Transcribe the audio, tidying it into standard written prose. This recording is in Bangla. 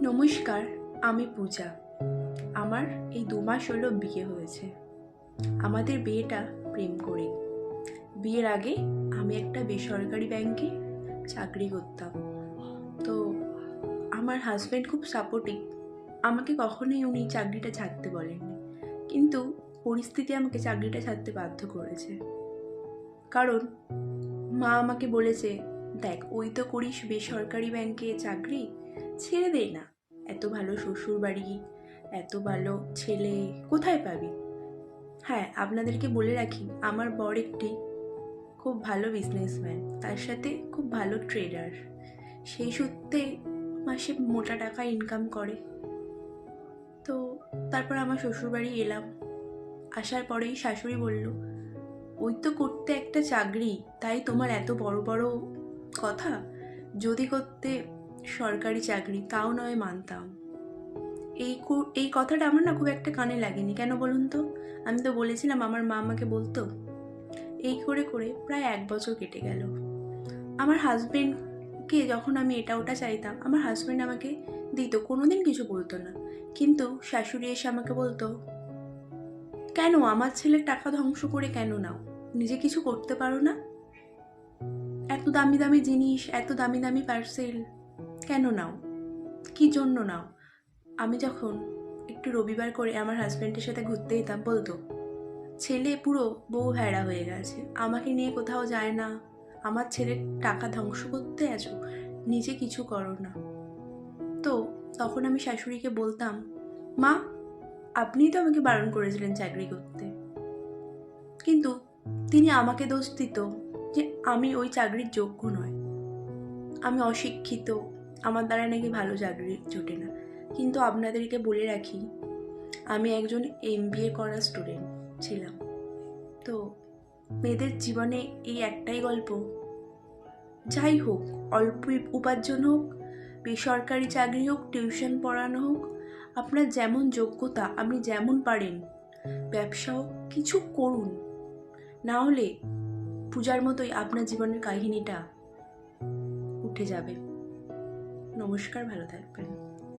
নমস্কার, আমি পূজা। আমার এই 2 মাস হলো বিয়ে হয়েছে। আমাদের বিয়েটা প্রেম করে। বিয়ের আগে আমি একটা বেসরকারি ব্যাংকে চাকরি করতাম। তো আমার হাজব্যান্ড খুব সাপোর্টিভ। আমাকে কখনোই উনি চাকরিটা ছাড়তে বলেননি, কিন্তু পরিস্থিতি আমাকে চাকরিটা ছাড়তে বাধ্য করেছে। কারণ মা আমাকে বলেছে, দেখ ওই তো করিস বেসরকারি ব্যাংকে চাকরি, ছেড়ে দে না। এত ভালো শ্বশুর বাড়ি, এত ভালো ছেলে কোথায় পাবি? হ্যাঁ, আপনাদেরকে বলে রাখি, আমার বর একটি খুব ভালো বিজনেসম্যান, তার সাথে খুব ভালো ট্রেডার। সেই সূত্রে মাসে মোটা টাকা ইনকাম করে। তো তারপর আমার শ্বশুরবাড়ি এলাম। আসার পরেই শাশুড়ি বলল, ওই তো করতে একটা চাকরি, তাই তোমার এত বড় বড় কথা। যদি করতে সরকারি চাকরি, তাও নয় মানতাম। এই কথাটা আমার না খুব একটা কানে লাগেনি। কেন বলুন তো? আমি তো বলেছিলাম আমার মা আমাকে বলতো। এই করে করে প্রায় 1 বছর কেটে গেল। আমার হাজবেন্ডকে যখন আমি এটা ওটা চাইতাম, আমার হাজবেন্ড আমাকে দিত, কোনোদিন কিছু বলতো না। কিন্তু শাশুড়ি এসে আমাকে বলতো, কেন আমার ছেলের টাকা ধ্বংস করে কেন নাও? নিজে কিছু করতে পারো না? এত দামি দামি জিনিস, এত দামি দামি পার্সেল কেন নাও? কি জন্য নাও? আমি যখন একটু রবিবার করে আমার হাজব্যান্ডের সাথে ঘুরতে যেতাম, বলতো, ছেলে পুরো বউ ভেড়া হয়ে গেছে, আমাকে নিয়ে কোথাও যায় না, আমার ছেলের টাকা ধ্বংস করতে আছো, নিজে কিছু করো না। তো তখন আমি শাশুড়িকে বলতাম, মা, আপনিই তো আমাকে বারণ করেছিলেন চাকরি করতে। কিন্তু তিনি আমাকে দোষ দিত যে আমি ওই চাকরির যোগ্য নয়, আমি অশিক্ষিত, আমার দ্বারা নাকি ভালো চাকরি জোটে না। কিন্তু আপনাদেরকে বলে রাখি, আমি একজন MBA করা স্টুডেন্ট ছিলাম। তো মেয়েদের জীবনে এই একটাই গল্প, যাই হোক, অল্প উপার্জন হোক, বেসরকারি চাকরি হোক, টিউশন পড়ানো হোক, আপনার যেমন যোগ্যতা, আপনি যেমন পারেন, ব্যবসা হোক, কিছু করুন। না হলে পূজার মতোই আপনার জীবনের কাহিনীটা উঠে যাবে। নমস্কার, ভালো থাকবেন।